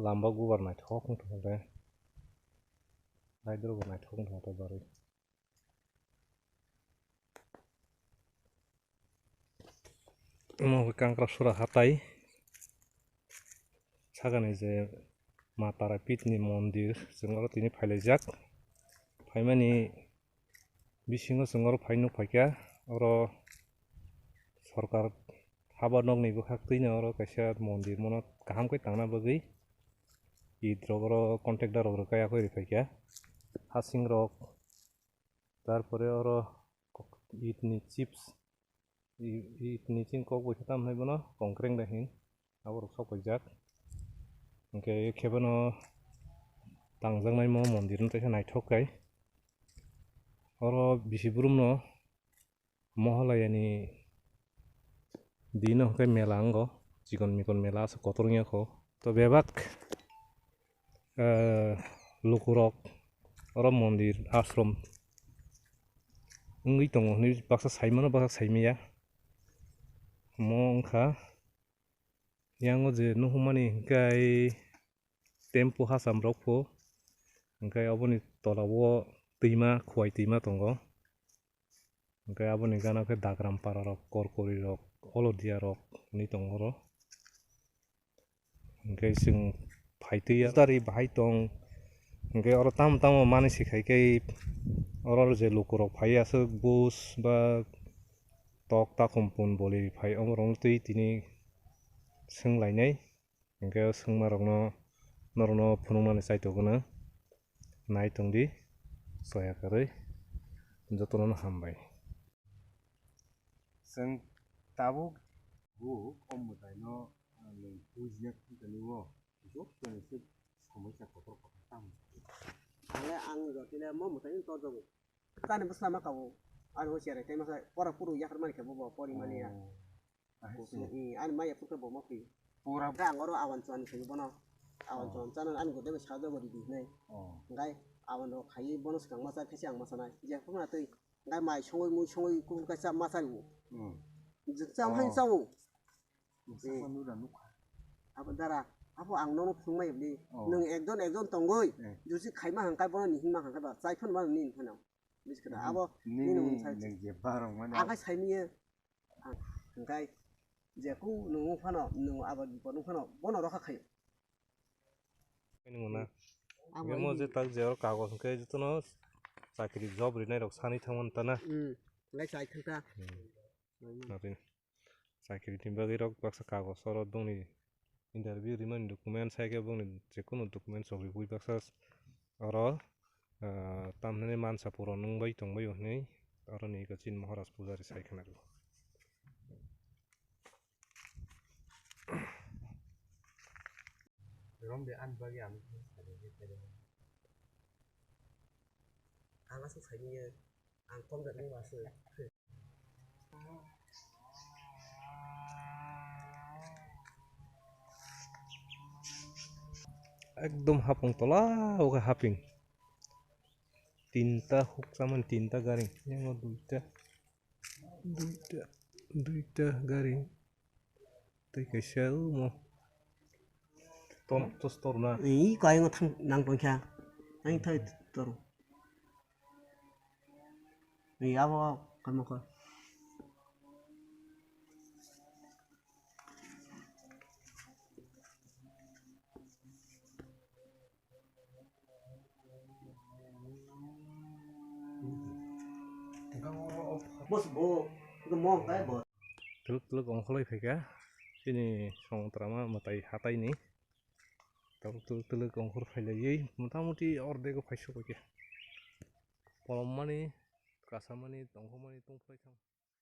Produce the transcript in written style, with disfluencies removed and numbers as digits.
lamba gubar naithok ungtongkha de raidrok bo naithok ungtongkha tei barui omo Kankrasura hatai sagani je Ma Tarapit ni mondir जों oro tini phailajak phaimani bisingo जों oro phai nukphaikha oro sarkar haba nokni bwkhak twino oro kaisa mondir mono kaham khe tangna bagwi it rok oro contractor rok rwkai khoi rwphaikha hasing rok tarpore oro it ni chips it ni chingkok bai khata hamnai bono konkreng da hin abo rok sokpaijak hingkhe khebano tangjaknai mo mondir no teisa naithok kai oro bisi brum no mohalaya ni dino hwnkhe mela ongo chikon mikon mela asa kotor wngya kho to bebak lukurok oro mondir ashram wngwi tongo hinui baksa saimano baksa saimaya omo wngkha yang o je nuhumani hingkhai tempo hasam rok pho hingkhai aboni tolao twima khuwai twima tongo hingkhai aboni gana khe Dagrampara rok Korkori rok Olodia rok hinui tongo oro hingkhai chwng phaitwi tari bahai tong hingkhai oro tamo tamo manui sikhaikhai oro je lukurok phai aswk bush ba tok takhum pun boli phai amo rok twi tini swnglainai hingkhai swngma rokno norokno phunukmani chaitogeno naitongdi choya kwrwi jotono no hambai जों tabuk buk ommutai no bujina khantani o jottoni se samosa kotor kotor tamo ale ang jotile mo mutai to jogo kani busla makao an hosiare tai masa pora puru yakar mani kebo pori mani ya an maya purka bo mokri pura ang oro awan chuan khoi bono awan chuan chanan an gode sajo gori di nei ngai awan ro khai bonus kang masa khasi ang masa nai je phuna tei ngai mai songoi mu songoi ku ka sa masa u jam han sawo abo dara abo ang no phungmai bli nung ekjon tongoi jusi khaima hangkai bono ni hingma hangkai ba chaifun ma ni hano biskada abo ni nung sai je barong mane akai saimiye hangkai je ku nung phano nung abo bono phano bono rokha khayo mona amo je tak je oro kagos hingkhai jotono chakri job rinai rok sani thangman tana ngai chai thangta chakri ni bagui rok baksa kagos oro dongni interview rimani document saikhe bongni jekono document chogriwui baksa oro tamhnani mansa puro nungbai tongbai hinui oro ni Chin Maharaj Pujari saikhe nago rombe an bagi am ang asu saimiye ang komda ni wasu ekdom hapong tola oke haping tinta huk saman tinta garing yang duita garing tei kaisa mo ton to store na i kai ngo thang nang tongkha ang thai tor ni abo kamoko bos bo mo kai bo teluk ongkholoi phaikha chini songtrama matai hatai ni teluk ongkhor phailaiui motamuti ordego phaisokoi khe polom mani kasamani tongkhomani tongphai thang